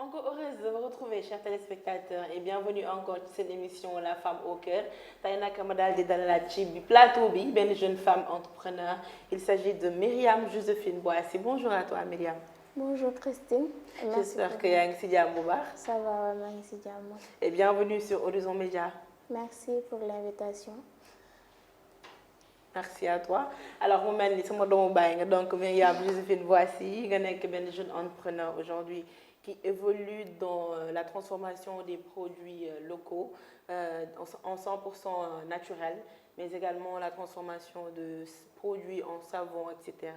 Encore heureuse de vous retrouver, chers téléspectateurs, et bienvenue encore ci seen émission La Femme au cœur tey nag ma daal di dalalaat ci plateau bi benn jeune femme entrepreneur. Il s'agit de Myriam Joséphine Boissy. Bonjour à toi Myriam. Bonjour Christine. J'espère que yaa ngi ci jàmm bu baax. Ça va, waaw maa ngi ci jàmm. Et bienvenue sur Horizon Média. Merci pour l'invitation. Merci à toi. Alors mu mel ni sama doomu baay nga donc Myriam Joséphine Boissy nga nekk benn jeune entrepreneur aujourd'hui qui évolue dans la transformation des produits locaux en 100% naturel, mais également la transformation de produits en savon, etc.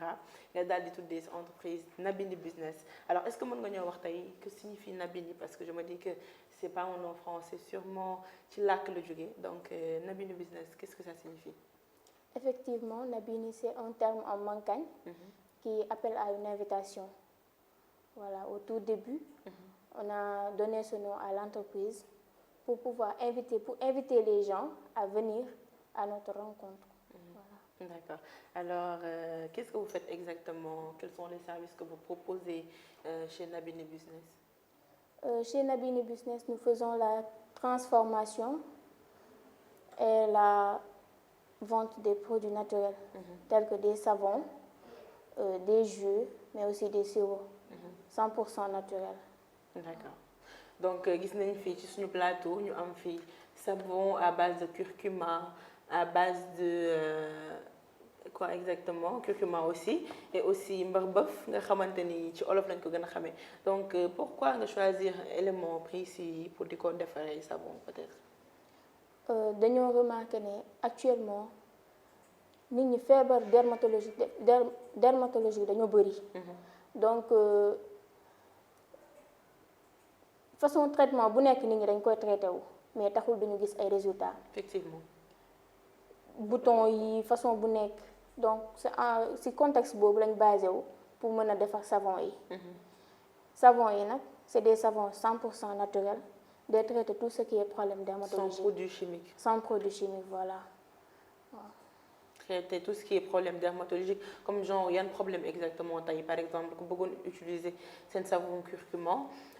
nga daal di tuddee sa entreprise Nabini Business. Alors est-ce que mën nga ñoo wax tey que signifie Nabini, parce que je me dis que c'est pas un nom français, sûrement ci làkk la jógee, donc Nabini Business, qu'est-ce que ça signifie? Effectivement, Nabini, c'est un terme en mankagne qui appelle à une invitation. Voilà, au tout début, on a donné ce nom à l'entreprise pour pouvoir inviter les gens à venir à notre rencontre. Voilà. D'accord. Alors, qu'est-ce que vous faites exactement? Quels sont les services que vous proposez chez Nabini Business? Chez Nabini Business, nous faisons la transformation et la vente des produits naturels, tels que des savons, des jus, mais aussi des sirops, 100% naturels. D'accord. Donc gis nañ fii ci suñu plateau ñu am fii savon à base de curcuma, à base de quoi exactement, curcuma aussi, et aussi mbërbëf nga xamante ni ci olof lañ ko gën a xamee. Donc pourquoi nga choisir élément précis pour di ko defaree savon peut-être? Dañoo remarqué ne actuellement nit ñi feebar dermatologique dañoo bëri. Donc façon traitement bu nekk nit ñi dañ koy traité wu mais taxul duñu gis ay résultats. Effectivement. Bouton yi façon bu nekk donc si contexte boobu lañ basé wu pour mën a defar savon yi. Savon yi nag c'est des savons 100% naturels. De traiter tout ce qui est problème dermatologique. Sans produits chimiques. Sans produits chimiques, voilà. Wow. Traiter tout ce qui est problème dermatologique, comme genre, il y a un problème exactement. Par exemple, que vous utilisez un savon curcuma,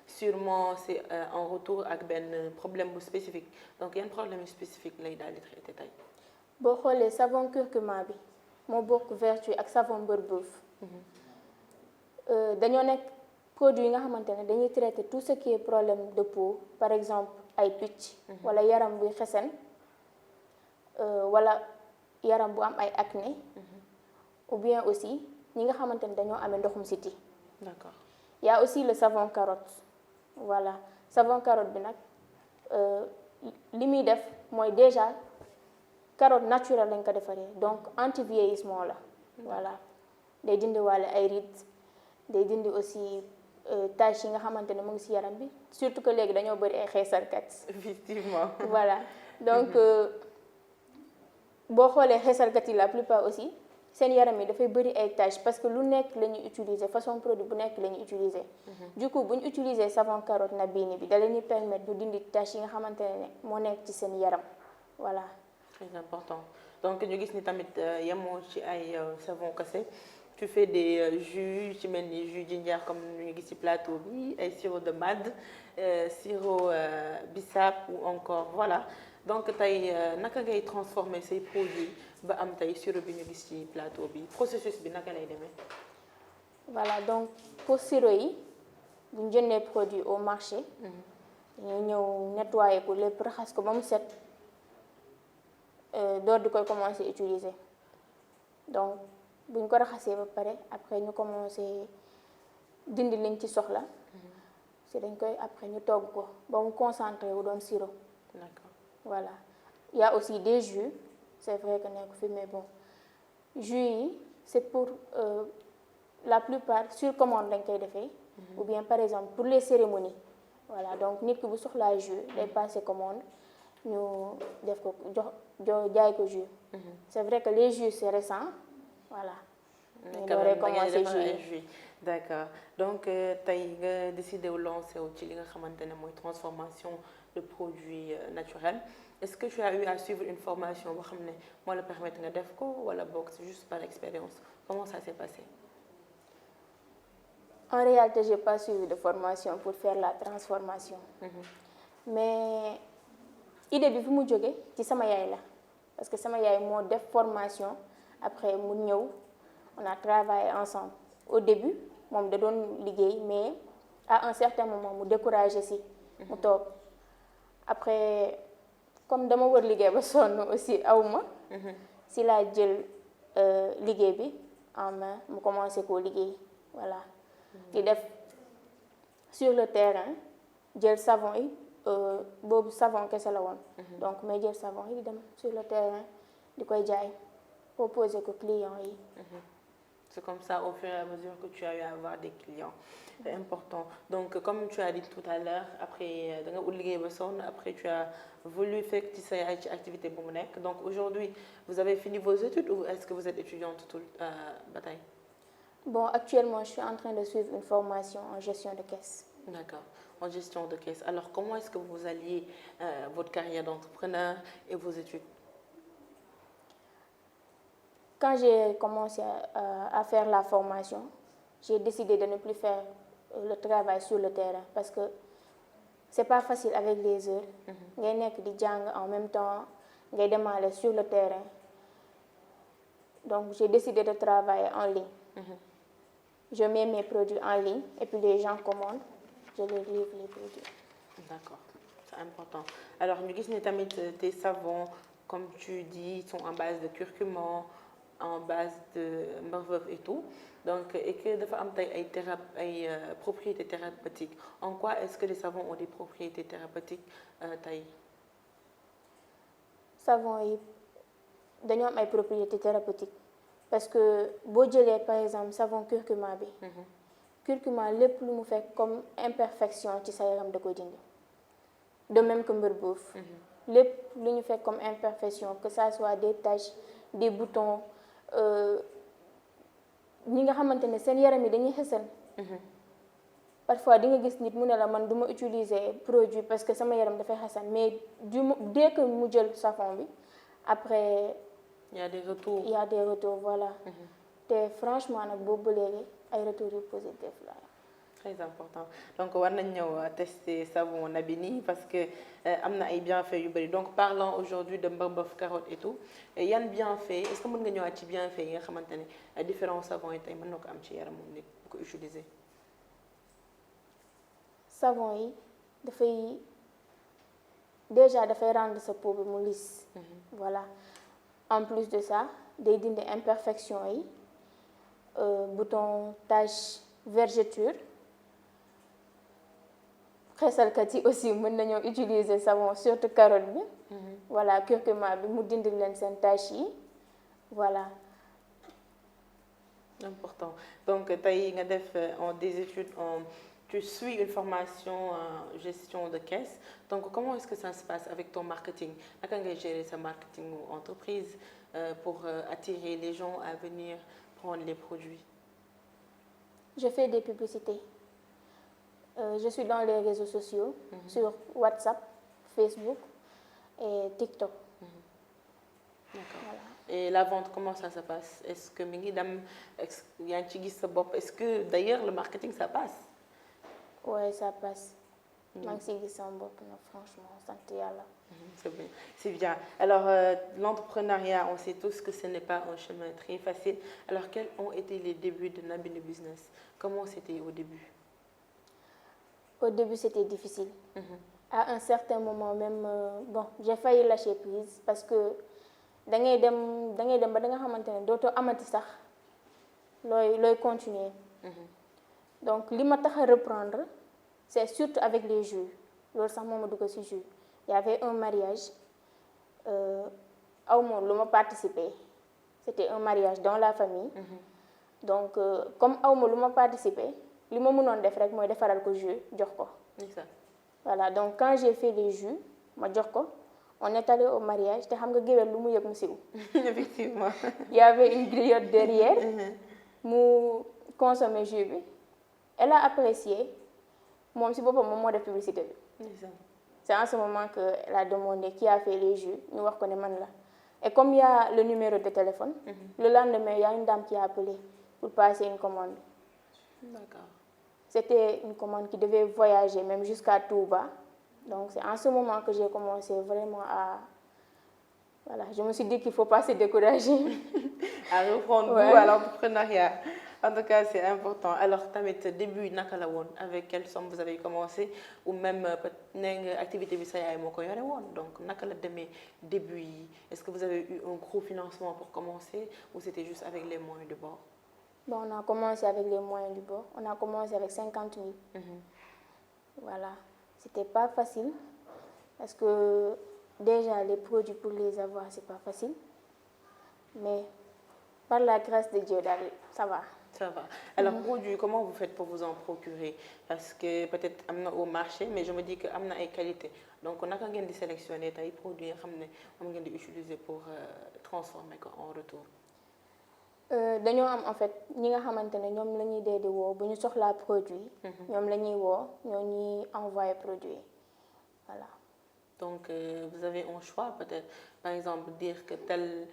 sûrement c'est en retour avec un problème spécifique. Donc, il y a un problème spécifique là, il doit être traité. Si vous le savon curcuma, mon bokk vertu avec savon beurre-bœuf. Dañoo nekk produit yi nga xamante ne dañuy traiter tout ce qui est problème de peau, par exemple ay picc wala yaram buy xesen wala yaram bu am ay acné, ou bien aussi ñi nga xamante ne dañoo amee ndoxum siti. D'accord. Il y a aussi le savon carotte. Voilà, savon carotte bi nag li muy def mooy déjà carotte naturelle lañ ko defaree, donc anti vieillissement la. Voilà, day dindi wàlle ay rides, day dindi aussi tâches yi nga xamante ne mu ngi ci yaram bi, surtout que léegi dañoo bëri ay xeesarkat. Effectivement. Voilà, donc boo xoolee xeesarkat yi la plupart aussi seen yaram yi dafay bëri ay tâches parce que lu nekk la ñuy utiliser, façon produit bu nekk la ñuy utiliser. Du coup bu ñu utiliser savon carotte Nabini bi da leen di permettre ñu dindi tâches yi nga xamante ne moo nekk ci seen yaram. Voilà. Très important. Donc ñu gis ni tamit yemoo ci ay savon kese. Tu fais des jus, tu mets des jus ginger comme nous avons ici plateau, et sirop de mad, sirop bissap ou encore, voilà. Donc, tu as transformé ces produits, tu as sirop ici plateau, processus Voilà, donc pour sirop, nous avons des produits au marché, nous avons nettoyé pour les prendre comme ça, d'autres qu'on commence à utiliser. Donc, bu ñu ko raxasee ba pare après ñu commencé dindi liñ ci soxla si dañ koy après ñu togg ko ba mu concentré wu doon sirop. D'accord. Voilà, il y a aussi des jus, c'est vrai que nekk fi mais bon jus yi c'est pour la plupart sur commande lañ koy defee ou bien par exemple pour les cérémonies. Voilà, donc nit ki bu soxlaa jus day passer commande ñu def ko jox jaay ko jus. C'est vrai que les jus c'est récent. Voilà. D'accord. Donc, tu as décidé de lancer une transformation de produits naturels. Est-ce que tu as eu à suivre une formation qui te permet de faire ou c'est juste par expérience? Comment ça s'est passé? En réalité, je n'ai pas suivi de formation pour faire la transformation. Mais l'idée bi fu mu jóge ci sama yaay la parce que sama yaay moo def formation après mu ñëw on a travaillé ensemble. Au début moom da doon liggéey mais à un certain moment mu découragé si mu toog après comme dama war liggéey ba sonn aussi awma si laa jël liggéey bi en main mu commencé koo liggéey voilà di def sur le terrain jël savon yi boobu savon kese la woon donc may jël savon yi di dem sur le terrain di koy jaay proposer ko clients yi. C'est comme ça au fur et à mesure que tu as eu à avoir des clients. C'est important. Donc comme tu as dit tout à l'heure après da nga ut liggéey ba sonn après tu as voulu fekk ci say activité bu mu nekk donc aujourd'hui vous avez fini vos études ou est-ce que vous êtes étudiante tout ba tey? Bon, actuellement, je suis en train de suivre une formation en gestion de caisse. D'accord, en gestion de caisse. Alors, comment est-ce que vous alliez votre carrière d'entrepreneur et vos études? Quand j'ai commencé à faire la formation, j'ai décidé de ne plus faire le travail sur le terrain parce que c'est pas facile avec les heures. Ngay nekk di jàng en même temps ngay demaale sur le terrain. Donc, j'ai décidé de travailler en ligne. Je mets mes produits en ligne et puis les gens commandent, je leur livre les produits. D'accord, c'est important. Alors, ñu gis ne tamit tes savons, comme tu dis, sont en base de curcuma, en base de mbeur et tout. Donc, et que dafa am tey ay propriétés thérapeutiques. En quoi est-ce que les savons ont des propriétés thérapeutiques tey? Savon yi dañoo am ay propriétés thérapeutiques. Parce que boo jëlee par exemple savon curcuma bi. Curcuma lépp lu mu fekk comme imperfection ci sa yaram da koy dindi. De même que mbër boof. Lépp lu ñu fekk comme imperfection que ça soit des taches des boutons ñi nga xamante ne seen yaram yi dañuy xësan. Parfois di nga gis nit mu ne la man du ma utiliser produit parce que sama yaram dafay xasan mais dès que mu jël savon bi après. Il y a des retours. Il y a des retours, voilà. te franchement nag boobu ba léegi ay retours yu positif la. Très important donc war nañ ñëw tester savon Naby nii parce que am na ay bienfaits yu bëri donc parlant aujourd'hui de mbëmbëf carotte et tout yan bienfaits est-ce que mën nga ñëwaat ci bienfaits yi nga xamante ne différents savons yi tey mën na ko am ci yaramu nit bu ko utiliser. savon yi dafay rendre sa peau bi mu lisse. Voilà en plus de ça day dindi imperfection yi bouton tache vergeture. xeesalkat yi aussi mën nañoo utiliser savon surtout carotte bi. Voilà curcuma bi mu dindi leen seen tache yi voilà. Important donc tey nga def en des études tu suis une formation en gestion de caisse donc comment est-ce que ça se passe avec ton marketing naka ngay gérer sa marketing entreprise pour attirer les gens à venir prendre les produits? Je fais des publicités. Je suis dans les réseaux sociaux, sur WhatsApp, Facebook et TikTok. D'accord. Voilà. Et la vente, comment ça se passe? Est-ce que mi ngi dem yaa ngi ci gis sa bopp? Est-ce que d'ailleurs le marketing ça passe? Oui, ça passe. maa ngi siy gis sama bopp nag franchement sant yàlla. C'est bien, c'est bien. Alors l'entrepreneuriat, on sait tous que ce n'est pas un chemin très facile. Alors quels ont été les débuts de Naby le business? Comment c'était au début? Au début, c'était difficile. À un certain moment même, bon, j'ai failli lâcher prise parce que da ngay dem ba da nga xamante ne dootoo amati sax looy continuer. Donc li ma tax a reprendre c'est surtout avec les jus loolu sax moo ma dugg ci jus. Il y avait un mariage aw ma lu ma participer c'était un mariage dans la famille. Donc comme aw ma lu ma participer. li ma mënoon def rek mooy defaral ko jus jox ko. Voilà donc quand j'ai fait les jus ma jox ko on est allé au mariage te xam nga géwél lu mu yëg mu siw. Effectivement. Il y avait une griotte derrière. mu consommer jus bi. Elle a apprécié moom si boppam moom moo def publicité bi. C'est en ce moment que elle a demandé qui a fait les jus ñu wax ko ne man la. Et comme il y a le numéro de téléphone. Le lendemain il y a une dame qui a appelé pour passer une commande. D'accord. c'était une commande qui devait voyager même jusqu'à Touba. Donc c'est en ce moment que j'ai commencé vraiment à... Voilà, je me suis dit qu'il ne faut pas se décourager. À reprendre goût Ouais. à l'entrepreneuriat. En tout cas, c'est important. Alors, tamit début naka la woon, avec quelle somme vous avez commencé ou même nee nga activité bi sa yaay moo ko yore woon, donc naka la demee début yi? Est-ce que vous avez eu un gros financement pour commencer ou c'était juste avec les moyens de bord? Bon, on a commencé avec les moyens du bord. On a commencé avec 50 000. Voilà. C'était pas facile parce que déjà les produits pour les avoir, c'est pas facile. Mais par la grâce de Dieu, ça va. Ça va. Alors, produit, comment vous faites pour vous en procurer? Parce que peut-être amna au marché, mais je me dis que amna ay qualité. Donc, on a qu'à sélectionner des produits qu'on va utiliser pour transformer en retour. Dañoo am en fait ñi nga xamante ne ñoom la ñuy dee di woo bu ñu soxlaa produit. ñoom la ñuy woo ñoo ñuy envoyer produit. Voilà. Donc, vous avez un choix peut-être, par exemple, dire que telle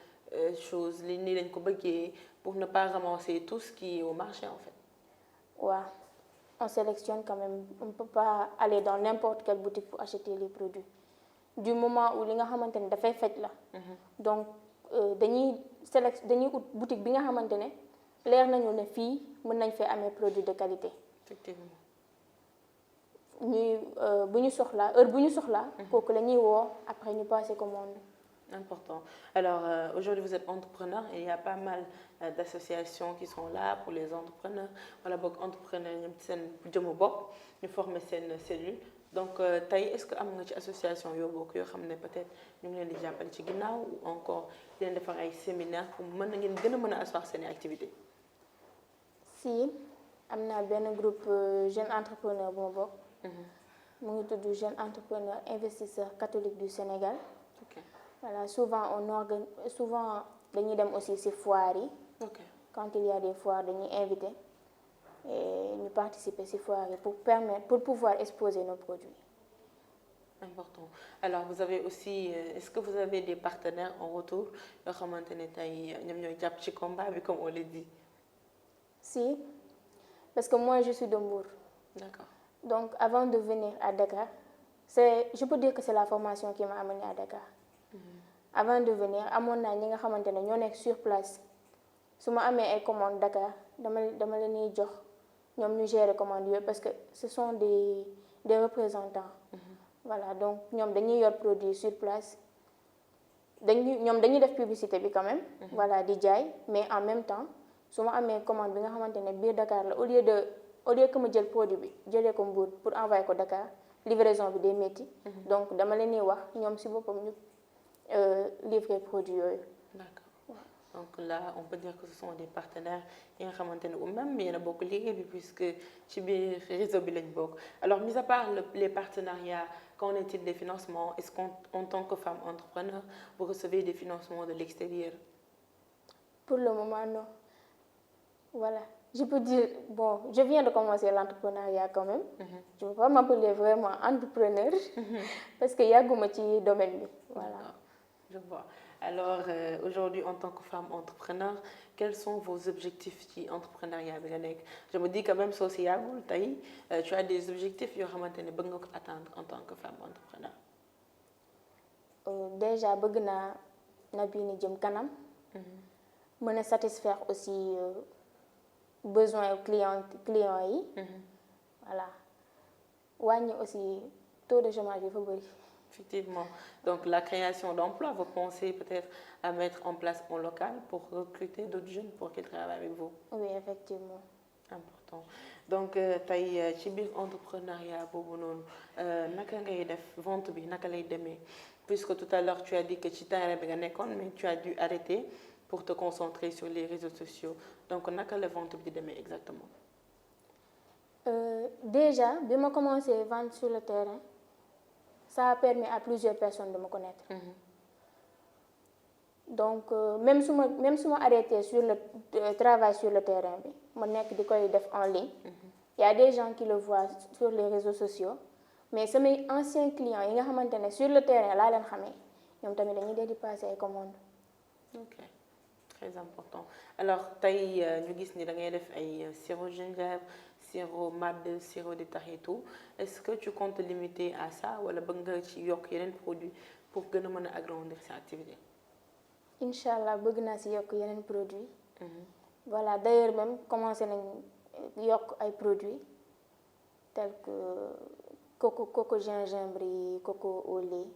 chose, ni lañ ko bëggee, pour ne pas ramasser tout ce qui est au marché en fait. Ouais. On sélectionne quand même. On ne peut pas aller dans n'importe quelle boutique pour acheter les produits. Du moment où li nga xamante ne dafay faj la. Donc dañuy ut boutique bi nga xamante ne leer nañu ne fii mën nañ fee amee produit de qualité. Effectivement. ñuy bu ñu soxlaa heure bu ñu soxlaa. kooku la ñuy woo après ñu passer commande. Important. Alors, aujourd'hui, vous êtes entrepreneur et il y a pas mal d'associations qui sont là pour les entrepreneurs. Voilà, donc entrepreneurs, nous formons une cellule. Donc, est-ce que vous avez une association qui peut-être nous les déjà ou encore des séminaires pour que asseoir ces activités? Si, il y a un groupe jeunes entrepreneurs Jeunes entrepreneurs investisseurs catholiques du Sénégal. Okay. Voilà, souvent dañuy dem aussi ces foires yi. Okay. Quand il y a des foires dañuy inviter et nous participer ces foires pour pouvoir exposer nos produits. Important. Alors vous avez aussi, est-ce que vous avez des partenaires en retour combat comme on l'a dit? Si, parce que moi je suis de Mbour. D'accord. Donc avant de venir à Dakar, je peux dire que c'est la formation qui m'a amenée à Dakar. Avant de venir, amoon naa ñi nga xamante ne ñoo nekk sur place su ma amee ay commandes Dakar dama leen di jox ñoom ñu gérer commandes yooyu parce que ce sont des représentants. Voilà, donc ñoom dañuy yor produit sur place ñoom dañuy def publicité bi quand même. Voilà, di jaay mais en même temps su ma amee commande bi nga xamante ne biir Dakar la au lieu que ma jël produit bi jëlee ko Mbour pour envoyer ko Dakar livraison bi day métti. Donc dama leen di wax ñoom si boppam ñu livrer produit yooyu. D'accord. Donc là, on peut dire que ce sont des partenaires ou même il y en a beaucoup puisque ci biir réseau bi lañ bokk. Alors, mis à part les partenariats, qu'en est-il des financements? Est-ce qu'en tant que femme entrepreneur, vous recevez des financements de l'extérieur? Pour le moment, non. Voilà. Je peux dire, bon, je viens de commencer l'entrepreneuriat quand même. Je ne veux pas m'appeler vraiment entrepreneur parce qu'il y a un petit domaine. Voilà. Je vois. Alors, aujourd'hui, en tant que femme entrepreneur, quels sont vos objectifs qui entrepreneuriat? Je me dis quand même, tu as des objectifs que tu veux atteindre en tant que femme entrepreneur. Déjà, je veux satisfaire aussi besoins clients. Voilà. Wagner aussi taux de chômage. Effectivement. Donc, la création d'emplois, vous pensez peut-être à mettre en place en local pour recruter d'autres jeunes pour qu'ils travaillent avec vous? Oui, effectivement. Important. Donc, ci biir entrepreneuriat boobu noonu naka ngay def vente bi naka lay demee puisque tout à l'heure tu as dit que ci terrain bi nga nekkoon mais tu as dû arrêter pour te concentrer sur les réseaux sociaux. Donc, naka la vente bi di demee exactement? Déjà, quand j'ai commencé à vendre sur le terrain, ça a permis à plusieurs personnes de me connaître. Donc, même si je arrêté sur le travail sur le terrain, je def en ligne. Il y a des gens qui le voient sur les réseaux sociaux, mais c'est mes anciens clients, ils sont sur le terrain, là, ils ont passé les commandes. Ok, très important. Alors, nous avons fait un sirop gingembre, sirop mad, sirop détaillé et tout. Est-ce que tu comptes te limiter à ça ou bëgg nga ci yokk yeneen produit pour gën a mën a agrandir sa activité? Inch'Allah bëgg naa si yokk yeneen produit. Voilà, d'ailleurs même commencé nañ yokk ay produits tels que coco gingembre yi, coco au lait,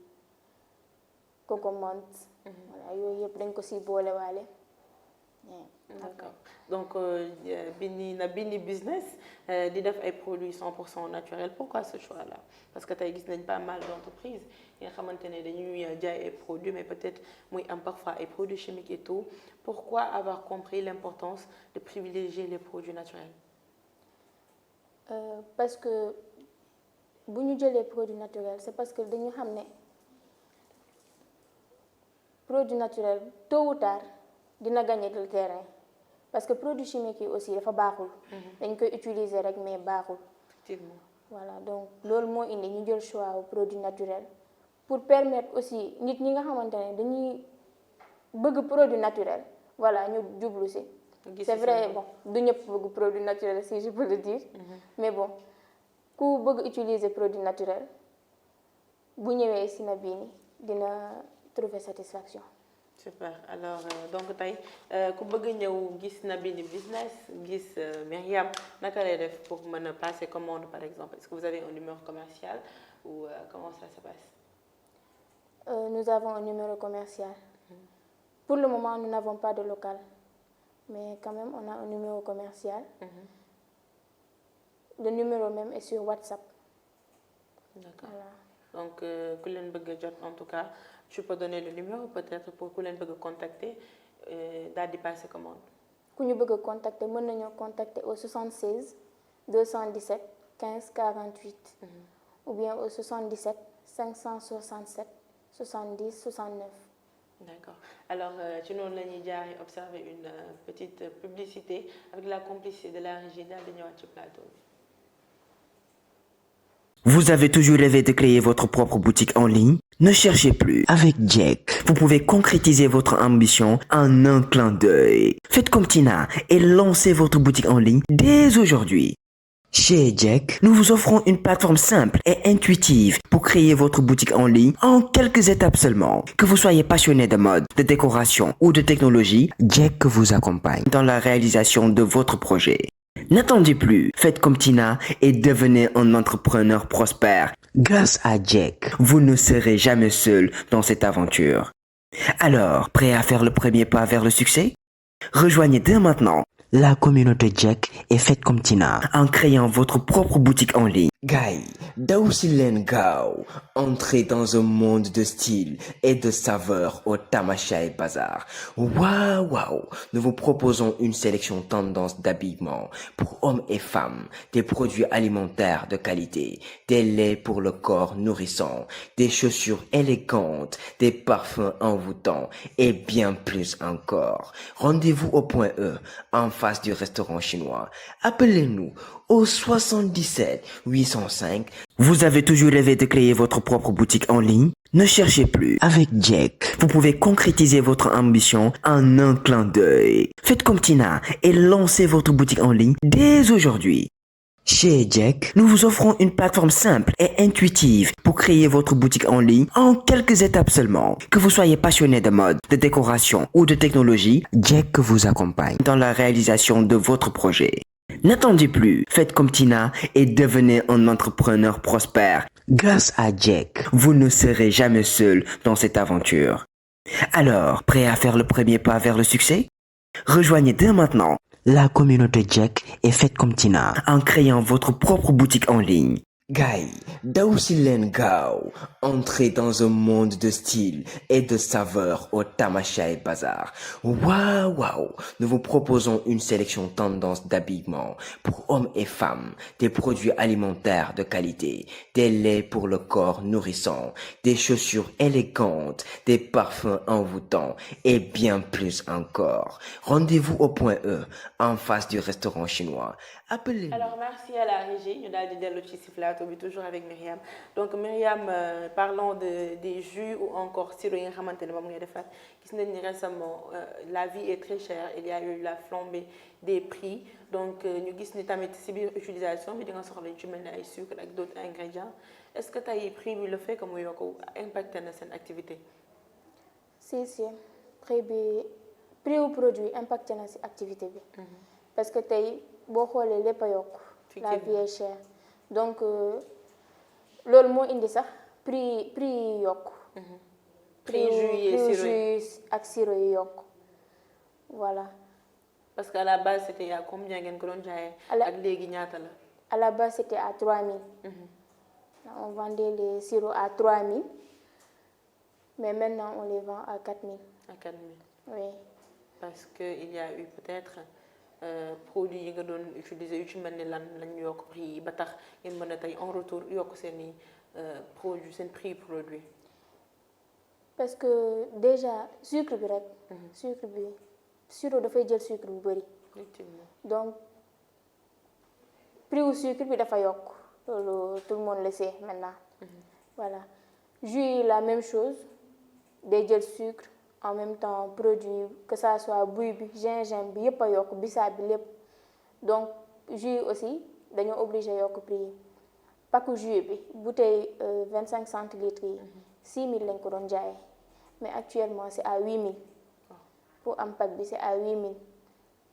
coco menthe. Voilà, yooyu yëpp dañ ko si boole waale. D'accord. Donc Bini business di def ay produits 100% naturels. Pourquoi ce choix-là? Parce que tey gis nañ pas mal d'entreprises yi nga xamante ne dañuy jaay ay produits mais peut-être muy am parfois ay produits chimiques et tout. Pourquoi avoir compris l'importance de privilégier les produits naturels? Parce que bu ñu jëlee produits naturels c'est parce que dañu xam ne produit naturel tôt ou tard dina gagner le terrain. Parce que produits chimiques yi aussi dafa baaxul. dañ koy utiliser rek mais baaxul. Effectivement. Voilà, donc loolu moo indi ñu jël choix au produit naturel pour permettre aussi nit ñi nga xamante ne dañuy bëgg produit naturel voilà ñu jublu si. C'est vrai, bon du ñëpp bëgg produit naturel si je peux le dire. Mais bon ku bëgg utiliser produit naturel bu ñëwee si Nabini dina trouver satisfaction. Super. Alors donc tey ku bëgg ñëw gis Nabini business gis Myriam naka lay def pour mën a passer commande par exemple? Est-ce que vous avez un numéro commercial ou comment ça se passe? Nous avons un numéro commercial. Pour le moment nous n'avons pas de local mais quand même on a un numéro commercial. Le numéro même est sur WhatsApp. D'accord. Voilà. Donc ku leen bëgg a jot en tout cas tu peux donner le numéro peut-être pour ku leen bëgg a contacter daal di passer commande. ku ñu bëgg a contacter mën nañoo contacter au 76 217 15 48. Ou bien au 77 567 70 69. D'accord. Alors ci noonu la ñuy jaaree observer une petite publicité avec la complicité de la régie daal di ñëwaat ci plateau bi. Vous avez toujours rêvé de créer votre propre boutique en ligne? Ne cherchez plus. Avec Jack, vous pouvez concrétiser votre ambition en un clin d'œil. Faites comme Tina et lancez votre boutique en ligne dès aujourd'hui. Chez Jack, nous vous offrons une plateforme simple et intuitive pour créer votre boutique en ligne en quelques étapes seulement. Que vous soyez passionné de mode, de décoration ou de technologie, Jack vous accompagne dans la réalisation de votre projet. N'attendez plus, faites comme Tina et devenez un entrepreneur prospère. Grâce à Jack, vous ne serez jamais seul dans cette aventure. Alors, prêt à faire le premier pas vers le succès? Rejoignez dès maintenant la communauté Jack et faites comme Tina en créant votre propre boutique en ligne. Guy, daw si leen gaaw, entrez dans un monde de style et de saveur au Tamashay Bazar. Waouh, nous vous proposons une sélection tendance d'habillement pour hommes et femmes, des produits alimentaires de qualité, des laits pour le corps nourrissant, des chaussures élégantes, des parfums envoûtants et bien plus encore. Rendez-vous au point E, en face du restaurant chinois. Appelez-nous au 77 805. Vous avez toujours rêvé de créer votre propre boutique en ligne? Ne cherchez plus. Avec Jack, vous pouvez concrétiser votre ambition en un clin d'œil. Faites comme Tina et lancez votre boutique en ligne dès aujourd'hui. Chez Jack, nous vous offrons une plateforme simple et intuitive pour créer votre boutique en ligne en quelques étapes seulement. Que vous soyez passionné de mode, de décoration ou de technologie, Jack vous accompagne dans la réalisation de votre projet. N'attendez plus, faites comme Tina et devenez un entrepreneur prospère. Grâce à Jack, vous ne serez jamais seul dans cette aventure. Alors, prêt à faire le premier pas vers le succès? Rejoignez dès maintenant la communauté Jack et faites comme Tina en créant votre propre boutique en ligne. Guy, daw si leen gaaw, entrez dans un monde de style et de saveur au Tamashay Bazar. Waouh, nous vous proposons une sélection tendance d'habillement pour hommes et femmes, des produits alimentaires de qualité, des laits pour le corps nourrissant, des chaussures élégantes, des parfums envoûtants et bien plus encore. Rendez-vous au point E, en face du restaurant chinois. Appelez-nous. Alors merci à la régie ñu daal di dellu ci plateau bi toujours avec Myriam donc Myriam parlons des jus ou encore sirop yi nga xamante ne moom ngay defar gis nañ ni récemment la vie est très chère, il y a eu la flambée des prix donc ñu gis ni tamit si biir utilisation bi di nga soxla ci mel ni ay sucre ak d'autres ingrédients est-ce que tey prix bi le fait que mu yokk impacté na seen activité. si prix wu produit impacté na si activité bi. parce que tey boo xoolee lépp a yokk. la vie est chère donc loolu moo indi sax prix yi yokk. prix jus ak sirop yi yokk voilà. parce que à la base c'était à combien ngeen ko doon jaayee. ak léegi ñaata la. à la base c'était à 3000. On vendait les sirops à 3000 mais maintenant on les vend à 4000. à 4000. oui. parce que il y a eu peut-être produits yi nga doon utiliser yu ci mel ni lan lañu yokk prix yi ba tax ngeen mën a tey en retour yokk seen produit seen prix produit. parce que déjà sucre bi rek. sucre bi sirop dafay jël sucre bu bari. effectivement donc prix wu sucre bi dafa yokk loolu tout le monde le sait maintenant. voilà jus yi la même chose day jël sucre en même temps produit que ça soit buy bi gingembre bi yëpp a yokk bisaab bi lépp donc jus yi aussi dañoo obligé yokk prix yi paku jus bi bouteille 25 centilitres yi 6000 lañ ko doon jaayee mais actuellement c'est à 8000 pour am pack bi c'est à 8000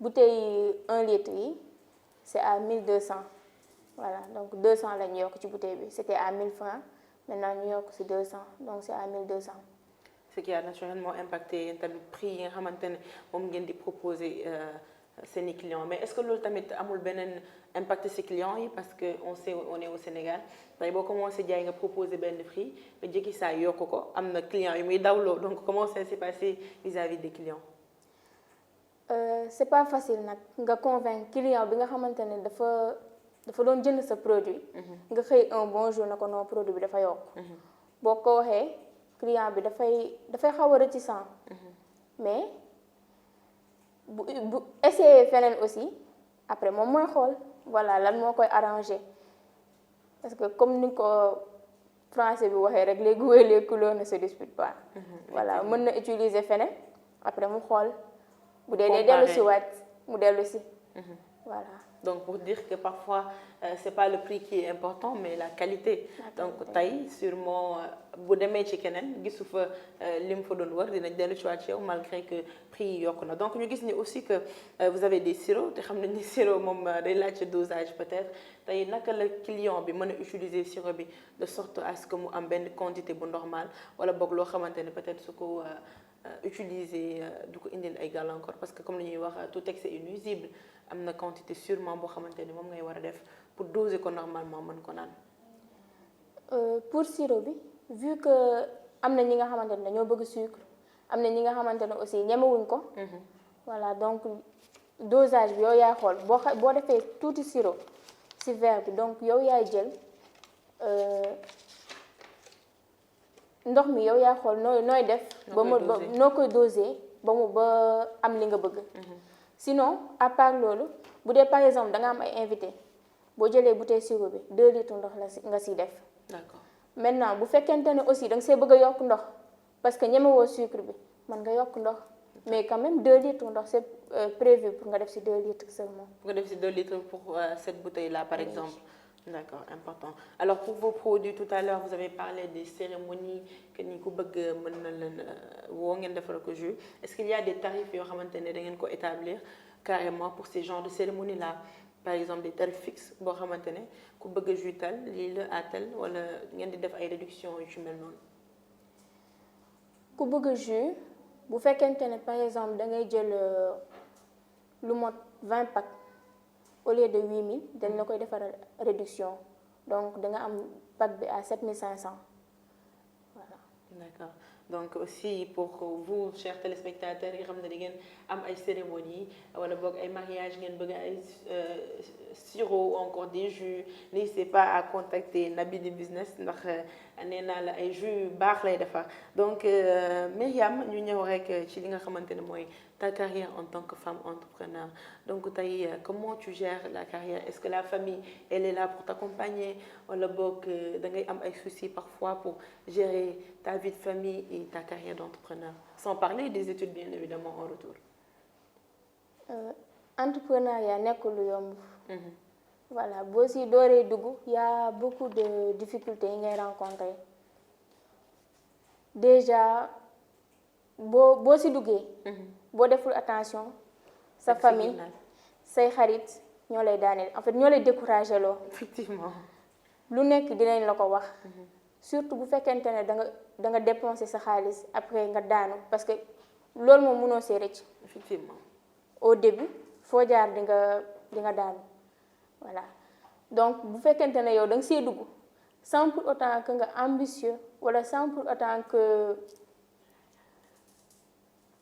bouteille 1 litre yi c'est à 1200 voilà donc 200 lañ yokk ci bouteille bi c'était à 1000 francs maintenant ñu yokk ci 200 donc c'est à 1200. ce qui a naturellement impacté tamit prix yi nga xamante ne moom ngeen di proposer seeni clients mais est-ce que loolu tamit amul beneen impact ci clients yi parce que on sait on est au Sénégal tey boo commencé jaay nga proposer benn prix nga jékki saa yokk ko am na clients yu muy dawloo donc comment ça s'est passé vis-à-vis des clients. C'est pas facile nag nga convaincre client bi nga xamante ne dafa doon jënd sa produit. nga xëy un bon jour na ko non produit bi dafa yokk. boo ko waxee client bi dafay xaw a réticent. mais bu essayer feneen aussi après moom mooy xool voilà lan moo koy arranger parce que comme ni ko français bi waxee rek les goûts et les couleurs ne se disputent pas. voilà mën na utiliser feneen après mu xool. bu dee dellu si waat mu dellu si. voilà. donc pour dire que parfois c'est pas le prix qui est important mais la qualité. donc tey sûrement bu demee ci keneen gisu fa li mu fa doon war dinañ dellu ci waat ci yow malgré que prix yi yokku na donc ñu gis ni aussi que vous avez des sirops te xam nañ ni sirop moom day laaj dosage peut-être tey naka la client bi mën a utiliser sirop bi de sorte à ce que mu am benn quantité bu normal wala boog loo xamante ne peut-être su ko. utiliser du ko indil ay gàllankoor parce que comme li ñuy wax tout excès est nuisible am na quantité sûrement boo xamante ni moom ngay war a def pour doser ko normalement mën ko naan. pour sirop bi vu que am na ñi nga xamante ne dañoo bëgg sucre am na ñi nga xamante ne aussi ñemewuñ ko. voilà donc dosage bi yow yaay xool boo defee tuuti sirop ci verre bi donc yow yaay jël. ndox mi yow yaa xool nooy def ba noo koy doser ba am li nga bëgg. sinon à part loolu bu dee par exemple da nga am ay invité boo jëlee bouteille sirop bi 2 litres ndox nga siy def. d'accord maintenant bu fekkente ne aussi da nga see bëgg a yokk ndox parce que ñemewoo sucre bi mën nga yokk ndox mais quand même 2 litres ndox c'est prévu pour nga def si 2 litres seulement. pour nga def si 2 litres pour cette bouteille là par exemple. D'accord, important. Alors pour vos produits, tout à l'heure, vous avez parlé des cérémonies que ni ku bëgg mën na leen woo ngeen defal ko jus. Est-ce qu'il y a des tarifs yoo xamante ne da ngeen ko établir carrément pour ces genres de cérémonies là par exemple des tarifs fixes boo xamante ne ku bëgg jus tel lii la à tel wala ngeen di def ay réductions yu ci mel noonu. ku bëgg jus bu fekkente ne par exemple da ngay jël lu mot 20 packs. au lieu de 8000 dañ la koy defaral réduction donc da nga am pack bi à 7500 voilà. D'accord donc aussi pour vous chers téléspectateurs yi xam ne da ngeen am ay cérémonies wala boog ay mariages ngeen bëgg ay sirop ou encore des jus n'hésitez pas à contacter Naby Business ndax nee naa la ay jus yu baax lay defar donc Myriam ñu ñëw rek ci li nga xamante ne mooy ta carrière en tant que femme entrepreneur donc tey comment tu gères la carrière est-ce que la famille elle est là pour t'accompagner wala boog da ngay am ay soucis parfois pour gérer ta vie de famille et ta carrière d'entrepreneur sans parler des études bien évidemment en retour. Entrepreneuriat nekkul lu yomb. Voilà boo si dooree dugg y a beaucoup de difficultés yi ngay rencontrer déjà boo si duggee. boo deful attention sa famille say xarit ñoo lay daaneel en fait ñoo lay décourager loo. Effectivement. lu nekk dinañ la ko wax. surtout bu fekkente ne da nga dépenser sa xaalis après nga daanu parce que loolu moom mënoo see rëcc. Effectivement. Au début foo jaar di nga daanu voilà donc bu fekkente ne yow da nga see dugg sans pour autant que nga ambitieux wala sans pour autant que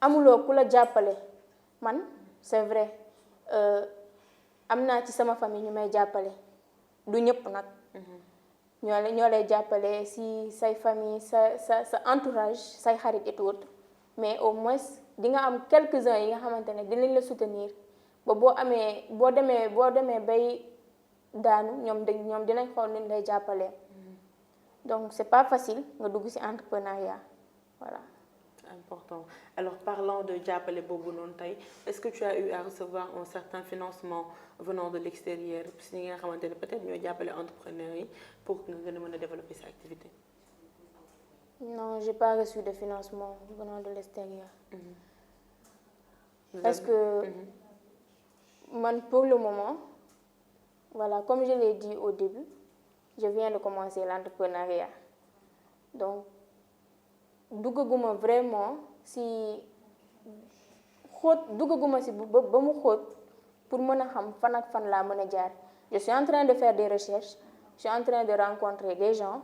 amuloo ku la jàppale man c'est vrai am naa ci sama famille ñu may jàppale du ñëpp nag. ñoo lay jàppale si say famille sa entourage say xarit et tout mais au moins di nga am quelques-uns yi nga xamante ne dinañ la soutenir ba boo demee bay daanu ñoom dinañ xool ni lay jàppale. donc c'est pas facile nga dugg ci entrepreneuriat voilà. Important. Alors parlant de jàppale boobu noonu tey est-ce que tu as eu à recevoir un certain financement venant de l'extérieur si ñi nga xamante ne peut-être ñoo jàppale entrepreneurs yi pour nga gën a mën a développer sa activité? Non, j'ai pas reçu de financement venant de l'extérieur. Parce que man pour le moment voilà comme je l'ai dit au début je viens de commencer l'entrepreneuriat donc duggaguma vraiment si duggaguma si ba mu xóot pour mën a xam fan ak fan laa mën a jaar. Je suis en train de faire des recherches, je suis en train de rencontrer des gens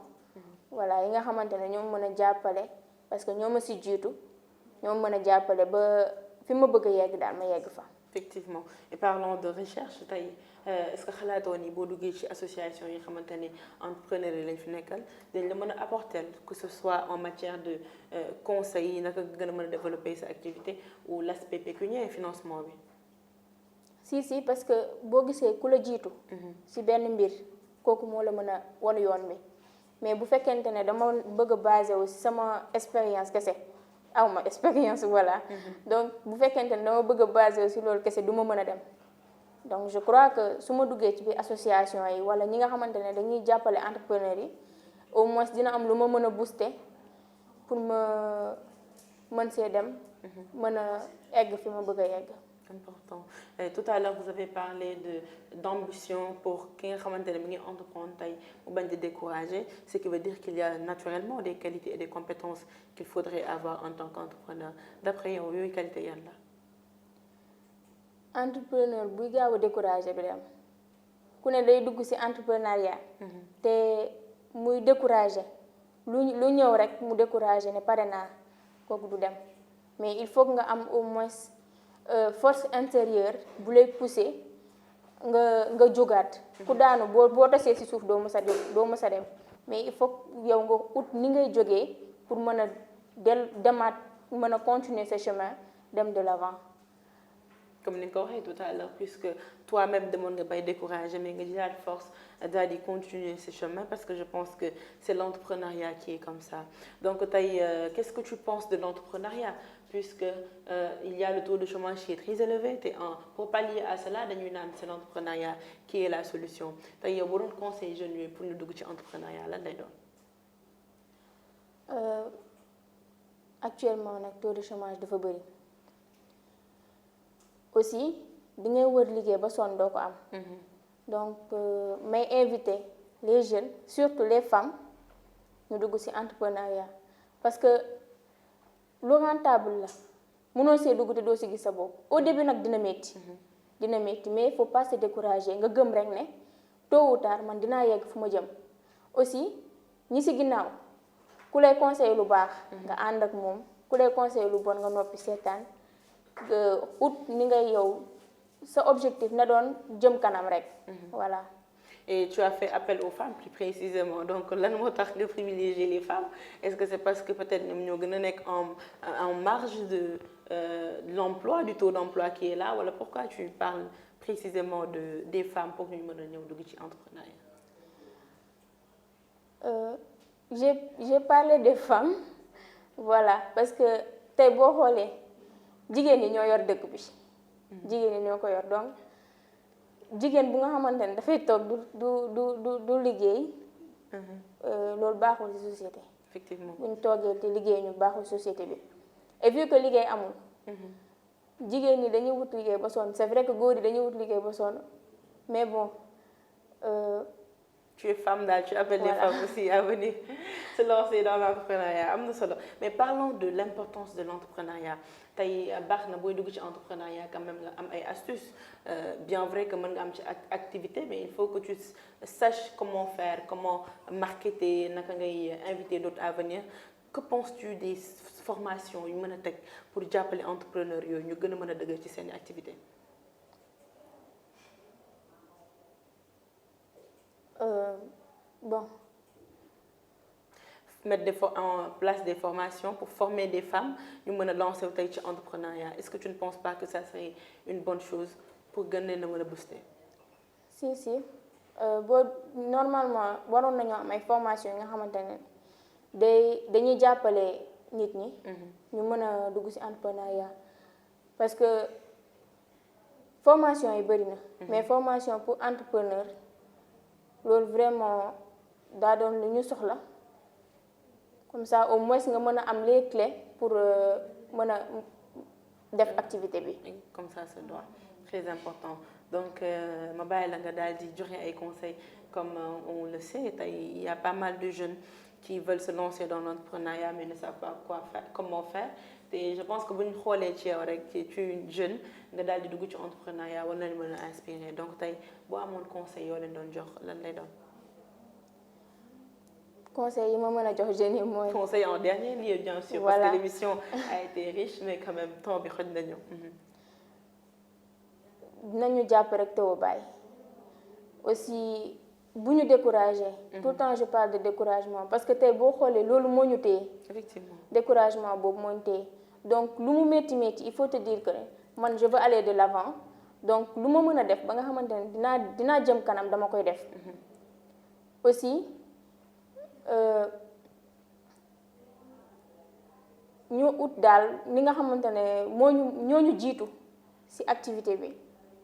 voilà yi nga xamante ne ñoom mën a jàppale parce que ñoo ma si jiitu ñoom mën a jàppale ba fi ma bëgg a yegg daal ma yegg fa. Effectivement et parlant de recherche tey est-ce que xalaatoo ni boo duggee ci association yi xamante ni entrepreneurs yi lañ fi nekkal dañ la mën a apporter que ce soit en matière de conseil yi naka gën a mën a développer sa activité ou l'aspect pécuniaire financement bi. si parce que boo gisee ku la jiitu. si benn mbir kooku moo la mën a wan yoon bi mais bu fekkente ne dama bëgg a basé wu si sama expérience kese awma expérience voilà. donc bu fekkente ne dama bëgg a basé wu si loolu kese du ma mën a dem. donc je crois que su ma duggee ci biir association yi wala ñi nga xamante ne dañuy jàppale entrepreneurs yi au moins dina am lu ma mën a booster pour ma mën see dem. mën a egg fi ma bëgg a yegg. Important. Tout à l'heure vous avez parlé d'ambition pour ki nga xamante ne mi ngi entreprendre tey mu bañ di décourager ce qui veut dire qu'il y a naturellement des qualités et des compétences qu'il faudrait avoir en tant qu'entrepreneur d'après yow yooyu qualité yan la. Entrepreneur buy gaaw a décourager du dem ku ne day dugg ci entrepreneuriat. te muy décourager lu ñëw rek mu décourager ne pare naa kooku du dem mais il faut que nga am au moins force intérieure bu lay pousser nga jógaat. ku daanu boo tasee ci suuf doo mës a dem mais il faut yow nga ut ni ngay jógee pour mën a demaat mën a continuer ce chemin dem de l'avant. Comme ni nga ko waxee tout à l'heure puisque toi-même demoon nga bay décourager mais nga jëlaat force daal di continuer ce chemin parce que je pense que c'est l'entrepreneuriat qui est comme ça donc tey qu'est-ce que tu penses de l'entrepreneuriat puisque il y a le taux de chômage qui est très élevé te pour pallier à cela dañuy naan c'est l'entrepreneuriat qui est la solution tey yow boo doon conseil jeunes yooyu pour ñu dugg ci entrepreneuriat lan lay doon. Actuellement nag taux de chômage dafa bëri. aussi di ngay wër liggéey ba sonn doo ko am. donc may inviter les jeunes surtout les femmes ñu dugg ci entrepreneuriat parce que lu rentable la mënoo see dugg te doo ci gis sa bopp au début nag dina métti. mais il faut pas se décourager nga gëm rek ne tôt ou tard man dinaa yegg fu ma jëm aussi ñi ci ginnaaw ku lay conseiller lu baax. nga ànd ak moom ku lay conseiller lu bon nga noppi seetaan. ut ni ngay yow sa objectif na doon jëm kanam rek. voilà. Et tu as fait appel aux femmes plus précisément. Donc, lan moo tax nga privilégier les femmes? Est-ce que c'est parce que peut-être ñoom ñoo gën a nekk en marge de l'emploi, du taux d'emploi qui est là, wala pourquoi tu parles précisément des femmes pour que ñu mën a ñëw dugg ci entrepreneuriat? J'ai parlé des femmes, voilà, parce que tey boo xoolee jigéen ñi ñoo yor dëkk bi. Jigéen ñi ñoo ko yor donc jigéen bu nga xamante ne dafay toog du liggéey. loolu baaxul ci société. Effectivement bu ñu toogee te liggéey ñu baaxul société bi et vu que liggéey amul. jigéen ñi dañuy wut liggéey ba sonn c'est vrai que góor yi dañuy wut liggéey ba sonn mais bon. Tu es femme daal, tu appelles les femmes aussi à venir se lancer dans l'entrepreneuriat am na solo mais parlons de l'importance de l'entrepreneuriat tey baax na booy dugg ci entrepreneuriat quand même nga am ay astuces bien vrai que mën nga am ci activité mais il faut que tu saches comment faire, comment marketer, naka ngay inviter d'autres à venir. Que penses-tu des formations yu mën a teg pour jàppale entrepreneurs yooyu ñu gën a mën a dëgër ci seen activité? Bon. Mettre en place des formations pour former des femmes ñu mën a lancer wu tey ci entrepreneuriat. Est-ce que tu ne penses pas que ça serait une bonne chose pour gën leen a mën a booster? Si boo normalement waroon nañoo am ay formations yi nga xamante ne dañuy jàppale nit ñi. ñu mën a dugg ci entrepreneuriat parce que formation yi bëri na. mais formation pour entrepreneur. loolu vraiment daa doon lu ñu soxla comme ça au moins nga mën a am les clés pour mën a def activité bi. Comme ça se doit, très important. Donc ma bàyyi la nga daal di joxe ay conseils comme on le sait tey il y a pas mal de jeunes qui veulent se lancer dans l'entrepreneuriat mais ne savent pas quoi faire, comment faire. Et je pense que bu ñu xoolee ci yow rek tu es une jeune nga daal di dugg ci entrepreneuriat war nañu mën a inspirer donc tey boo amoon conseil yoo leen doon jox lan lay doon. conseil yi ma mën a jox jeunes yi mooy. conseil en dernier lieu bien sûr. Voilà. Parce que l'émission a été riche mais quand même temps bi xoj nañu. dinañu jàpp rek te bàyyi aussi bu ñu découragé. tout le temps je parle de découragement parce que tey boo xoolee loolu moo ñu téye. Effectivement découragement boobu moo ñu téye donc lu mu métti il faut te dire que man je veux aller de l'avant donc lu ma mën a def ba nga xamante ne dinaa jëm kanam dama koy def. aussi ñu ut daal ni nga xamante ne ñoo ñu jiitu ci activité bi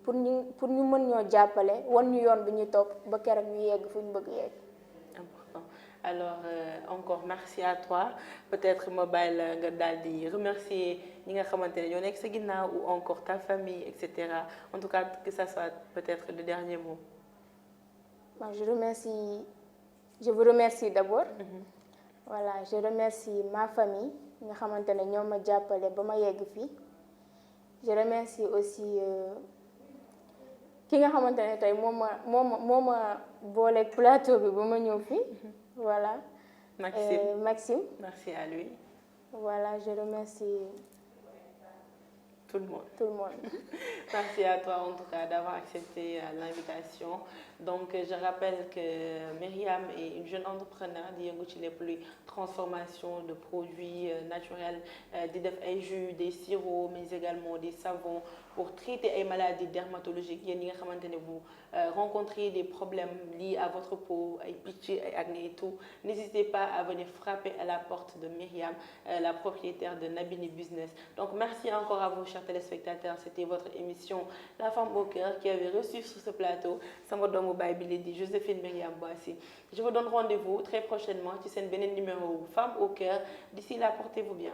pour ñu mën ñoo jàppale wan ñu yoon bi ñuy topp ba keroog ñu yegg fu ñu bëgg yegg. Important. Alors encore merci à toi peut-être ma bàyyi la nga daal di remercier ñi nga xamante ne ñoo nekk sa ginnaaw ou encore ta famille et cetera en tout cas que ça soit peut-être le dernier mot. Bon, je vous remercie d'abord. Voilà, je remercie ma famille nga xamante ne ñoo ma jàppale ba ma yegg fii. Je remercie aussi ki nga xamante ne tey moo ma booleeg plateau bi ba ma ñëw fii. Voilà. Maxime. Merci à lui. Voilà, je remercie tout le monde. Tout le monde. Merci à toi en tout cas d'avoir accepté l'invitation. Donc je rappelle que Myriam est une jeune entrepreneur di yëngu ci lépp luy transformation de produits naturels di def ay jus, des sirops mais également des savons pour traiter ay maladies dermatologiques yéen ñi nga xamante ne vous rencontrez des problèmes liés à votre peau ay picc ay acné et tout n'hésitez pas à venir frapper à la porte de Myriam la propriétaire de Nabini Business. Donc merci encore à vous chers téléspectateurs, c'était votre émission La Femme au Cœur qui avait reçu sur ce plateau sama doomu baay bi la di Joséphine Myriam Boissy. Je vous donne rendez-vous très prochainement ci seen beneen numéro Femme au Cœur. D'ici là, portez-vous bien.